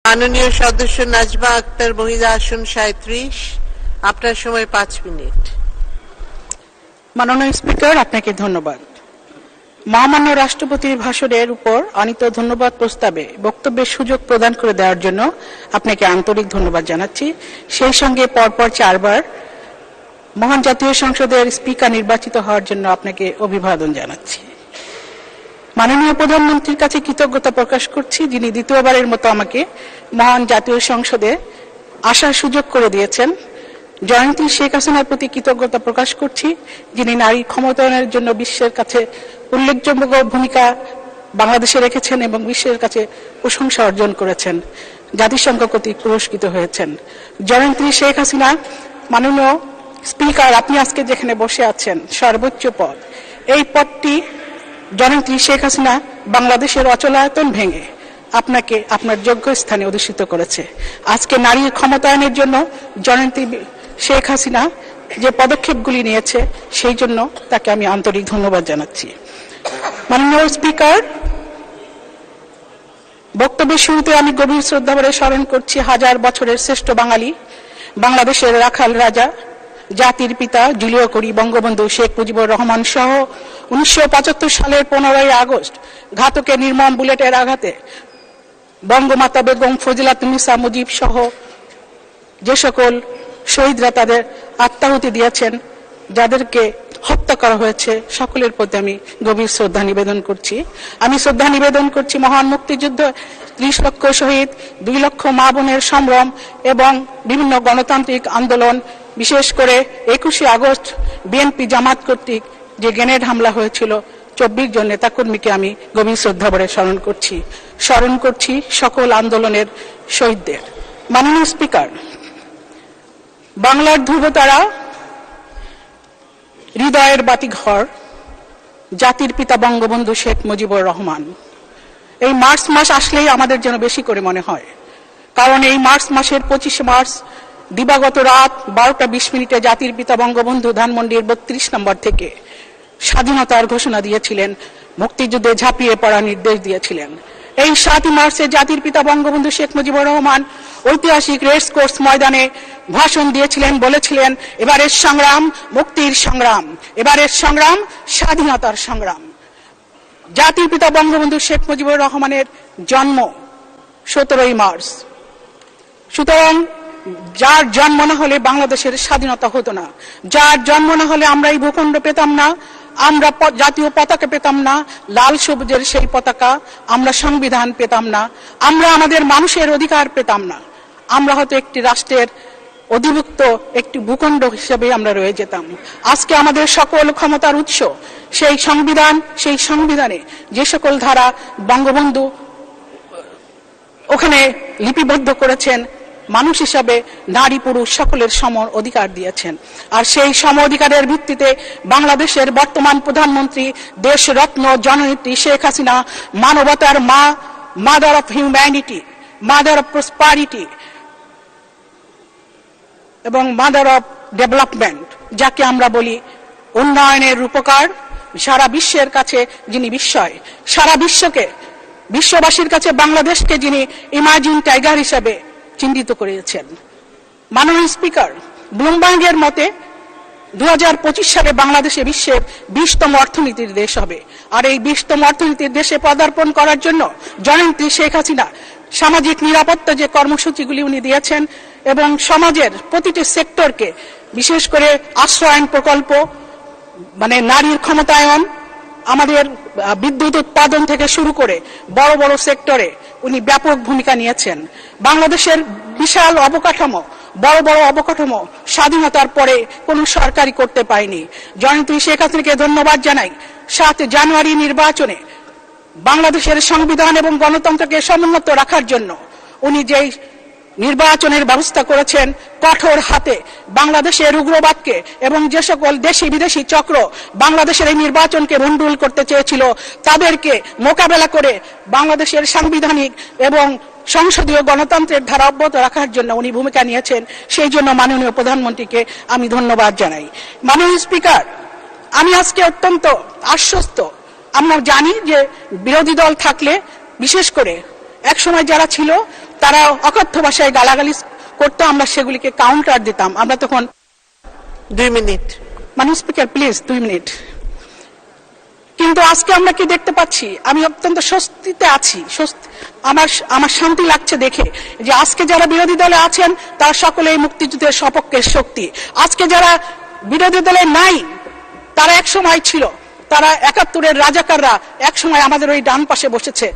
মাননীয় সদস্য নাজমা আক্তার মহিলা আসন 37, আপনার সময় 5 মিনিট। মাননীয় স্পিকার, আপনাকে ধন্যবাদ। মহামান্য রাষ্ট্রপতির ভাষণের উপর আনীত ধন্যবাদ প্রস্তাবে বক্তব্যের সুযোগ প্রদান করে দেওয়ার জন্য আপনাকে আন্তরিক ধন্যবাদ জানাচ্ছি। সেই সঙ্গে পরপর 4 বার মহান জাতীয় সংসদের স্পিকার নির্বাচিত হওয়ার জন্য আপনাকে অভিবাদন জানাচ্ছি। মাননীয় প্রধানমন্ত্রীর কাছে কৃতজ্ঞতা প্রকাশ করছি, যিনি দ্বিতীয়বারের মতো আমাকে মহান জাতীয় সংসদে আসার সুযোগ করে দিয়েছেন। জয়ন্তী শেখ হাসিনার প্রতি কৃতজ্ঞতা প্রকাশ করছি, যিনি নারী ক্ষমতায়নের জন্য বিশ্বের কাছে উল্লেখযোগ্য ভূমিকা বাংলাদেশে রেখেছেন এবং বিশ্বের কাছে প্রশংসা অর্জন করেছেন, জাতিসংঘ কর্তৃক পুরস্কৃত হয়েছেন। জয়ন্তী শেখ হাসিনা, মাননীয় স্পিকার, আপনি আজকে যেখানে বসে আছেন সর্বোচ্চ পদ, এই পদটি জয়ন্তী শেখ হাসিনা বাংলাদেশের অচলায়তন ভেঙে আপনাকে আপনার যোগ্য স্থানে অধিষ্ঠিত করেছে। আজকে নারীর ক্ষমতায়নের জন্য জয়ন্তী শেখ হাসিনা যে পদক্ষেপগুলি নিয়েছে সেই জন্য তাকে আমি আন্তরিক ধন্যবাদ জানাচ্ছি। মাননীয় স্পিকার, বক্তব্যের শুরুতে আমি গভীর শ্রদ্ধা ভরে স্মরণ করছি হাজার বছরের শ্রেষ্ঠ বাঙালি, বাংলাদেশের রাখাল রাজা, জাতির পিতা জুলিও করি বঙ্গবন্ধু শেখ মুজিবুর রহমান সহ 1975 সালের 15ই আগস্ট ঘাতকের নির্মম বুলেটের আঘাতে বঙ্গমাতা বেগম ফজিলাতুন্নেসা মুজিব সহ যে সকল শহীদরা তাদের আত্মাহুতি দিয়েছেন, যাদেরকে হত্যা করা হয়েছে, সকলের প্রতি আমি গভীর শ্রদ্ধা নিবেদন করছি। আমি শ্রদ্ধা নিবেদন করছি মহান মুক্তিযুদ্ধ 30 লক্ষ শহীদ, 2 লক্ষ মা বোনের সম্ভ্রম এবং বিভিন্ন গণতান্ত্রিক আন্দোলন, বিশেষ করে 21শে আগস্ট বিএনপি জামাত কর্তৃক যে গ্রেনেড হামলা হয়েছিল 24 জন নেতাকর্মীকে আমি গভীর শ্রদ্ধা ভরে স্মরণ করছি সকল আন্দোলনের শহীদদের। মাননীয় স্পিকার, বাংলার ধ্রুবতারা, হৃদয়ের বাতিঘর, জাতির পিতা বঙ্গবন্ধু শেখ মুজিবুর রহমান, এই মার্চ মাস আসলেই আমাদের যেন বেশি করে মনে হয়, কারণ এই মার্চ মাসের 25 মার্চ দিবাগত রাত 12টা 20 মিনিটে জাতির পিতা বঙ্গবন্ধু ধানমন্ডির 32 নম্বর থেকে স্বাধীনতার ঘোষণা দিয়েছিলেন, মুক্তিযুদ্ধে ঝাঁপিয়ে পড়ার নির্দেশ দিয়েছিলেন। এই 7 মার্চে জাতির পিতা বঙ্গবন্ধু শেখ মুজিবুর রহমান ঐতিহাসিক রেস কোর্স ময়দানে ভাষণ দিয়েছিলেন, বলেছিলেন এবারের সংগ্রাম মুক্তির সংগ্রাম, এবারের সংগ্রাম স্বাধীনতার সংগ্রাম। জাতির পিতা বঙ্গবন্ধু শেখ মুজিবুর রহমানের জন্ম 17ই মার্চ। সুতরাং যার জন্ম না হলে বাংলাদেশের স্বাধীনতা হতো না, যার জন্ম না হলে আমরা এই ভূখণ্ড পেতাম না, আমরা জাতীয় পতাকা পেতাম না, লাল সবুজের সেই পতাকা, আমরা সংবিধান পেতাম না, আমরা আমাদের মানুষের অধিকার পেতাম না, আমরা হয়তো একটি রাষ্ট্রের অধিভুক্ত একটি ভূখণ্ড হিসেবে আমরা রয়ে যেতাম। আজকে আমাদের সকল ক্ষমতার উৎস সেই সংবিধান, সেই সংবিধানে যে সকল ধারা বঙ্গবন্ধু ওখানে লিপিবদ্ধ করেছেন, মানুষ হিসাবে নারী পুরুষ সকলের সম অধিকার দিয়েছেন। আর সেই সম অধিকারের ভিত্তিতে বাংলাদেশের বর্তমান প্রধানমন্ত্রী দেশরত্ন জননেত্রী শেখ হাসিনা মানবতার মা, mother of humanity, mother of prosperity এবং মাদার অফ ডেভেলপমেন্ট, যাকে আমরা বলি উন্নয়নের রূপকার, সারা বিশ্বের কাছে যিনি বিস্ময়, সারা বিশ্ববাসীর কাছে বাংলাদেশকে যিনি ইমাজিন টাইগার হিসেবে চিহ্নিত করেছেন। মাননীয় স্পিকার, ব্লুমবার্গের মতে 2025 সালে বাংলাদেশে বিশ্বের 20তম অর্থনীতির দেশ হবে। আর এই 20তম অর্থনীতির দেশে পদার্পণ করার জন্য জননেত্রী শেখ হাসিনা সামাজিক নিরাপত্তা যে কর্মসূচিগুলি উনি দিয়েছেন এবং সমাজের প্রতিটি সেক্টরকে, বিশেষ করে আশ্রয়ন প্রকল্প, মানে নারীর ক্ষমতায়ন, আমাদের বিদ্যুৎ উৎপাদন থেকে শুরু করে বড় বড় সেক্টরে উনি ব্যাপক ভূমিকা নিয়েছেন। বাংলাদেশের বিশাল অবকাঠামো, বড় বড় অবকাঠামো স্বাধীনতার পরে কোন সরকারি করতে পারেনি। জয়ন্তী শেখ হাসিনাকে ধন্যবাদ জানাই। 7 জানুয়ারি নির্বাচনে বাংলাদেশের সংবিধান এবং গণতন্ত্রকে সমুন্নত রাখার জন্য উনি যেই নির্বাচনের ব্যবস্থা করেছেন, কঠোর হাতে বাংলাদেশের উগ্রবাদকে এবং যে সকল দেশি বিদেশি চক্র বাংলাদেশের এই নির্বাচনকে ভণ্ডুল করতে চেয়েছিল, তাদেরকে মোকাবেলা করে বাংলাদেশের সাংবিধানিক এবং সংসদীয় গণতন্ত্রের ধারা অব্যাহত রাখার জন্য উনি ভূমিকা নিয়েছেন। সেই জন্য মাননীয় প্রধানমন্ত্রীকে আমি ধন্যবাদ জানাই। মাননীয় স্পিকার, আমি আজকে অত্যন্ত আশ্বস্ত। আমরা জানি যে বিরোধী দল থাকলে, বিশেষ করে এক সময় যারা ছিল তারা অকথ্য ভাষায় গালাগালি করতো, আমরা সেগুলিকে কাউন্টার দিতাম। আমরা তখন 2 মিনিট। মানে স্পিকার প্লিজ 2 মিনিট। কিন্তু আজকে আমরা কি দেখতে পাচ্ছি, আমি অত্যন্ত স্বস্তিতে আছি, আমার শান্তি লাগছে দেখে যে আজকে যারা বিরোধী দলে আছেন তারা সকলেই মুক্তিযুদ্ধের সপক্ষের শক্তি। আজকে যারা বিরোধী দলে নাই তারা এক সময় ছিল, তারা 71-এর রাজাকাররা এক সময় আমাদের ওই ডান পাশে বসেছে।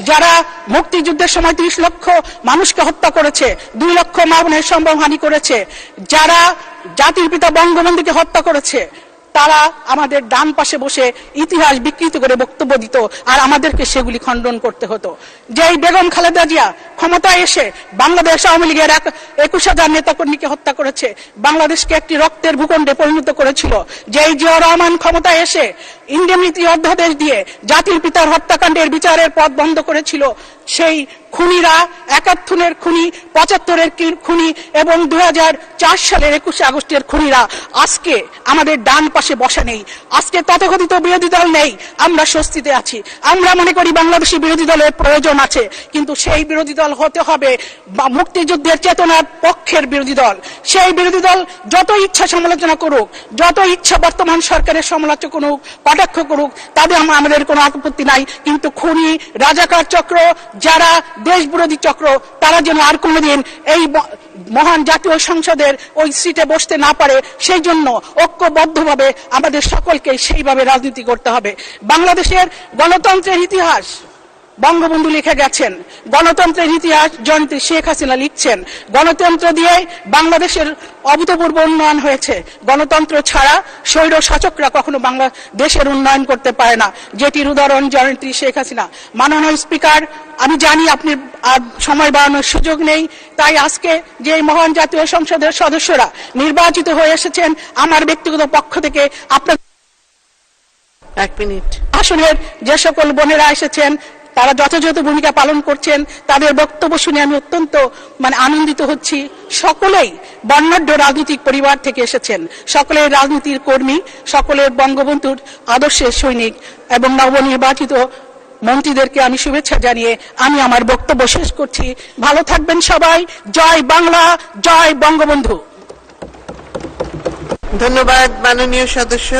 যারা মুক্তিযুদ্ধের সময় 30 লক্ষ মানুষকে হত্যা করেছে, 2 লক্ষ মা বোনের সম্ভ্রমহানি করেছে, যারা জাতির পিতা বঙ্গবন্ধুকে হত্যা করেছে, তারা আমাদের ডান পাশে বসে ইতিহাস বিকৃত করে বক্তব্য দিত, আর আমাদেরকে সেগুলি খণ্ডন করতে হতো। যেই বেগম খালেদা জিয়া ক্ষমতায় এসে বাংলাদেশ আওয়ামী লীগের 21,000 নেতাকর্মীকে হত্যা করেছে, বাংলাদেশকে একটি রক্তের ভূখণ্ডে পরিণত করেছিল। যেই জিয়াউর রহমান ক্ষমতায় এসে ইন্ডেমনিটি অধ্যাদেশ দিয়ে জাতির পিতার হত্যাকাণ্ডের বিচারের পথ বন্ধ করেছিল, সেই খুনিরা 71-এর খুনি, 75-এর খুনি এবং 2004 সালের 21 আগস্টের খুনিরা আজকে আমাদের ডান পাশে বসা নেই। আজকে তথাকথিত বিরোধী দল নেই, আমরা স্বস্তিতে আছি। আমরা মনে করি বাংলাদেশি বিরোধী দলের প্রয়োজন আছে, কিন্তু সেই বিরোধী দল হতে হবে মুক্তিযুদ্ধের চেতনার পক্ষের বিরোধী দল। সেই বিরোধী দল যত ইচ্ছা সমালোচনা করুক, যত ইচ্ছা বর্তমান সরকারের সমালোচনা করুক, কটাক্ষ করুক, তাদের আমাদের কোনো আপত্তি নাই, কিন্তু খুনি, রাজাকার চক্র, যারা দেশ বিরোধী চক্র, তারা যেন আর কোনোদিন এই মহান জাতীয় সংসদের ওই সিটে বসতে না পারে, সেই জন্য ঐক্যবদ্ধভাবে আমাদের সকলকে সেইভাবে রাজনীতি করতে হবে। বাংলাদেশের গণতন্ত্রের ইতিহাস বঙ্গবন্ধু লিখে গেছেন, গণতন্ত্রের ইতিহাস জয়ন্তী শেখ হাসিনা লিখছেন। গণতন্ত্র দিয়ে বাংলাদেশের অভূতপূর্ব উন্নয়ন হয়েছে। গণতন্ত্র ছাড়া স্বৈর শাসকরা কখনো বাংলাদেশের উন্নয়ন করতে পারে না, যেটির উদাহরণ জয়ন্তী শেখ হাসিনা। মাননীয় স্পিকার, আমি জানি আপনি সময় বাড়ানোর সুযোগ নেই, তাই আজকে যে মহান জাতীয় সংসদের সদস্যরা নির্বাচিত হয়ে এসেছেন, আমার ব্যক্তিগত পক্ষ থেকে আপনার 1 মিনিট। আসনের যে সকল বোনেরা এসেছেন তারা যথাযথ ভূমিকা পালন করছেন, তাদের বক্তব্য শুনে আমি অত্যন্ত আনন্দিত হচ্ছি। সকলেই বর্ণাঢ্য রাজনৈতিক পরিবার থেকে এসেছেন, সকলের রাজনীতির কর্মী, সকলের বঙ্গবন্ধুর আদর্শের সৈনিক এবং নবনির্বাচিত মন্ত্রীদেরকে আমি শুভেচ্ছা জানিয়ে আমি আমার বক্তব্য শেষ করছি। ভালো থাকবেন সবাই। জয় বাংলা, জয় বঙ্গবন্ধু। ধন্যবাদ মাননীয় সদস্য।